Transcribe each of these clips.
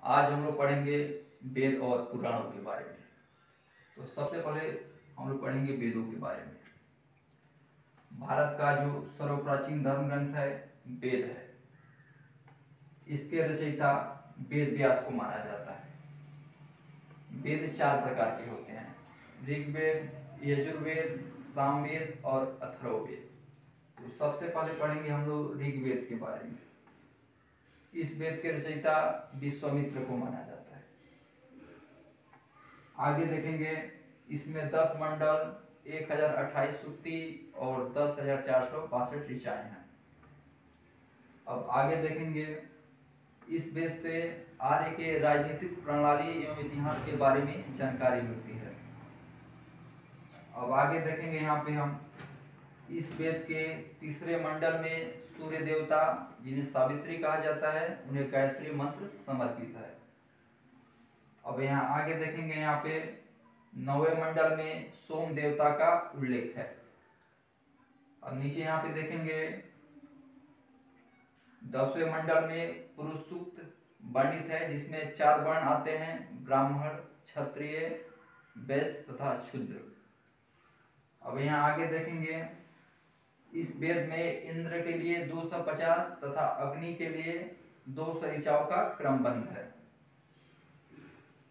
आज हम लोग पढ़ेंगे वेद और पुराणों के बारे में। तो सबसे पहले हम लोग पढ़ेंगे वेदों के बारे में। भारत का जो सर्वप्राचीन धर्म ग्रंथ है वेद है। इसके रचयिता वेद व्यास को माना जाता है। वेद 4 प्रकार के होते हैं: ऋग्वेद, यजुर्वेद, सामवेद और अथर्ववेद। तो सबसे पहले पढ़ेंगे हम लोग ऋग्वेद के बारे में। इस वेद के रचयिता विश्वामित्र को माना जाता है। आगे देखेंगे, इसमें 10 मंडल, 1028 सूक्ति और 10,462 ऋचाएं हैं। अब आगे देखेंगे, इस वेद से आर्य के राजनीतिक प्रणाली एवं इतिहास के बारे में जानकारी मिलती है। अब आगे देखेंगे, यहाँ पे हम इस वेद के तीसरे मंडल में सूर्य देवता, जिन्हें सावित्री कहा जाता है, उन्हें गायत्री मंत्र समर्पित है। अब यहाँ आगे देखेंगे, यहाँ पे 9वें मंडल में सोम देवता का उल्लेख है। अब नीचे यहाँ पे देखेंगे, 10वें मंडल में पुरुष सूक्त वर्णित है, जिसमें 4 वर्ण आते हैं: ब्राह्मण, क्षत्रिय, वैश्य तथा शूद्र। अब यहाँ आगे देखेंगे, इस वेद में इंद्र के लिए 250 तथा अग्नि के लिए 200 ऋचाओं का क्रमबद्ध है।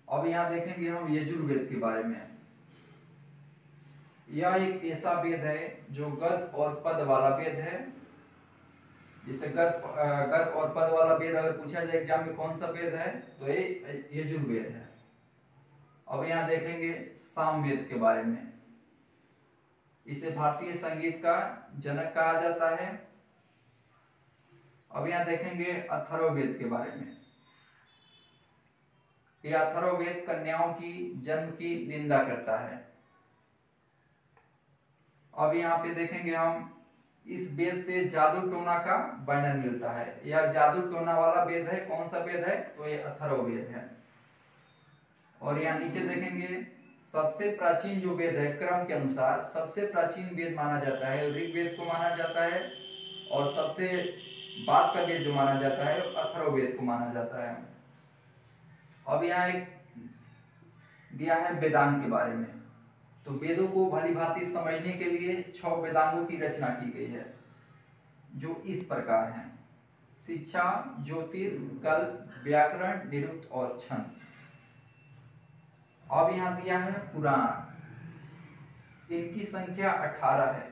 अब यहाँ देखेंगे हम यजुर्वेद के बारे में। यह एक ऐसा वेद है जो गद और पद वाला वेद है। जैसे गद और पद वाला वेद अगर पूछा जाए एग्जाम में कौन सा वेद है, तो ये यजुर्वेद है। अब यहाँ देखेंगे सामवेद के बारे में। इसे भारतीय संगीत का जनक कहा जाता है। अब यहाँ देखेंगे अथर्ववेद के बारे में। यह अथर्ववेद कन्याओं की जन्म की निंदा करता है। अब यहाँ पे देखेंगे हम, इस वेद से जादू टोना का वर्णन मिलता है। यह जादू टोना वाला वेद है। कौन सा वेद है? तो ये अथर्ववेद है। और यहाँ नीचे देखेंगे, सबसे प्राचीन जो वेद है, क्रम के अनुसार सबसे प्राचीन वेद माना जाता है ऋग्वेद को माना जाता है, और सबसे बाद का वेद जो माना जाता है अथर्ववेद को माना जाता है। अब यहाँ एक दिया है वेदांग के बारे में। तो वेदों को भली भांति समझने के लिए 6 वेदांगों की रचना की गई है, जो इस प्रकार हैं: शिक्षा, ज्योतिष, कल्प, व्याकरण, निरुक्त और छंद। अब यहाँ दिया है पुराण। इनकी संख्या 18 है,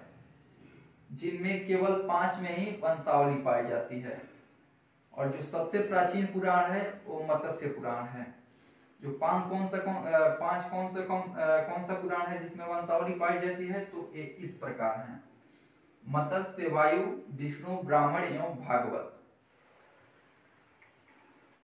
जिनमें केवल 5 में ही वंशावली पाई जाती है। और जो सबसे प्राचीन पुराण है वो मत्स्य पुराण है। जो कौन सा पुराण है जिसमें वंशावली पाई जाती है, तो ये इस प्रकार है: मत्स्य, वायु, विष्णु, ब्राह्मण एवं भागवत।